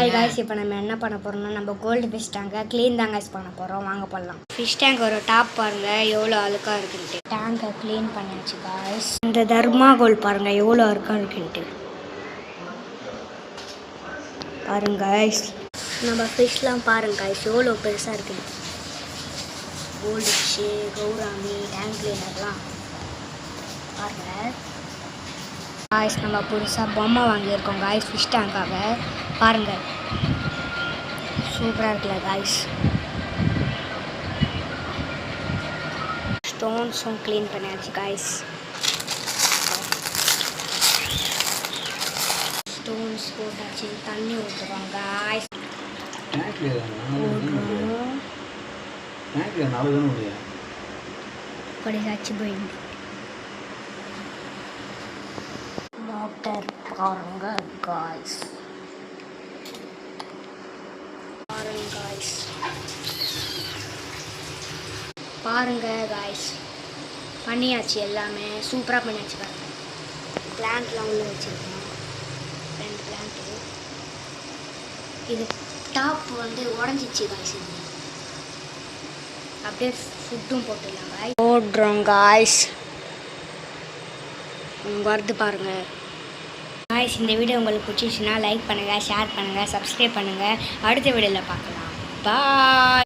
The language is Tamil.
ஹாய் காய்ஸ், இப்போ நம்ம என்ன பண்ண போகிறோம்னா நம்ம கோல்டு ஃபிஷ் டேங்கை க்ளீன் தான் காய்ஸ் பண்ண போகிறோம். வாங்க பண்ணலாம். ஃபிஷ் டேங்க் ஒரு டாப் பாருங்கள் எவ்வளோ அழுக்காக இருக்குன்ட்டு. டேங்கை க்ளீன் பண்ணியாச்சு காய்ஸ். இந்த தர்மாகோல் பாருங்கள் எவ்வளோ அழுக்காக இருக்குன்ட்டு பாருங்க காய்ஸ். நம்ம ஃபிஷ்லாம் பாருங்க காய்ஸ் எவ்வளோ பெருசாக இருக்குன்னு. கோல்டு ஃபிஷ்ஷு, கௌராமி, டேங்க் க்ளீனர்லாம் பாருங்கள் காய்ஸ். நம்ம புதுசாக பொம்மை வாங்கியிருக்கோம் காய்ஸ் ஃபிஷ் டேங்காக. பாருங்கள் சூப்பராக இருக்குல்ல காய்ஸ். ஸ்டோன்ஸும் க்ளீன் பண்ணியாச்சு காய்ஸ். ஸ்டோன்ஸ் போட்டாச்சு, தண்ணி ஊற்றுவாங்க காய்ஸ். படிச்சாச்சு போயிடுது. வாட்டர் பாருங்க காய்ஸ். பாருங்க காய்ஸ் பண்ணியாச்சு, எல்லாமே சூப்பராக பண்ணியாச்சு. பாருங்க பிளான்ட்லாம் உள்ளே வச்சுருக்கோம், 2 பிளான்ட்டு. இது டாப் வந்து உடஞ்சிச்சு காய்ஸ். இது அப்படியே ஃபுட்டும் போட்டுடலாம் காய்ஸ். போடுறோம் காய்ஸ், வருது பாருங்கள் காய்ஸ். இந்த வீடியோ உங்களுக்கு பிடிச்சிச்சுன்னா லைக் பண்ணுங்கள், ஷேர் பண்ணுங்கள், சப்ஸ்கிரைப் பண்ணுங்கள். அடுத்த வீடியோவில் பார்க்கலாம். பாய்.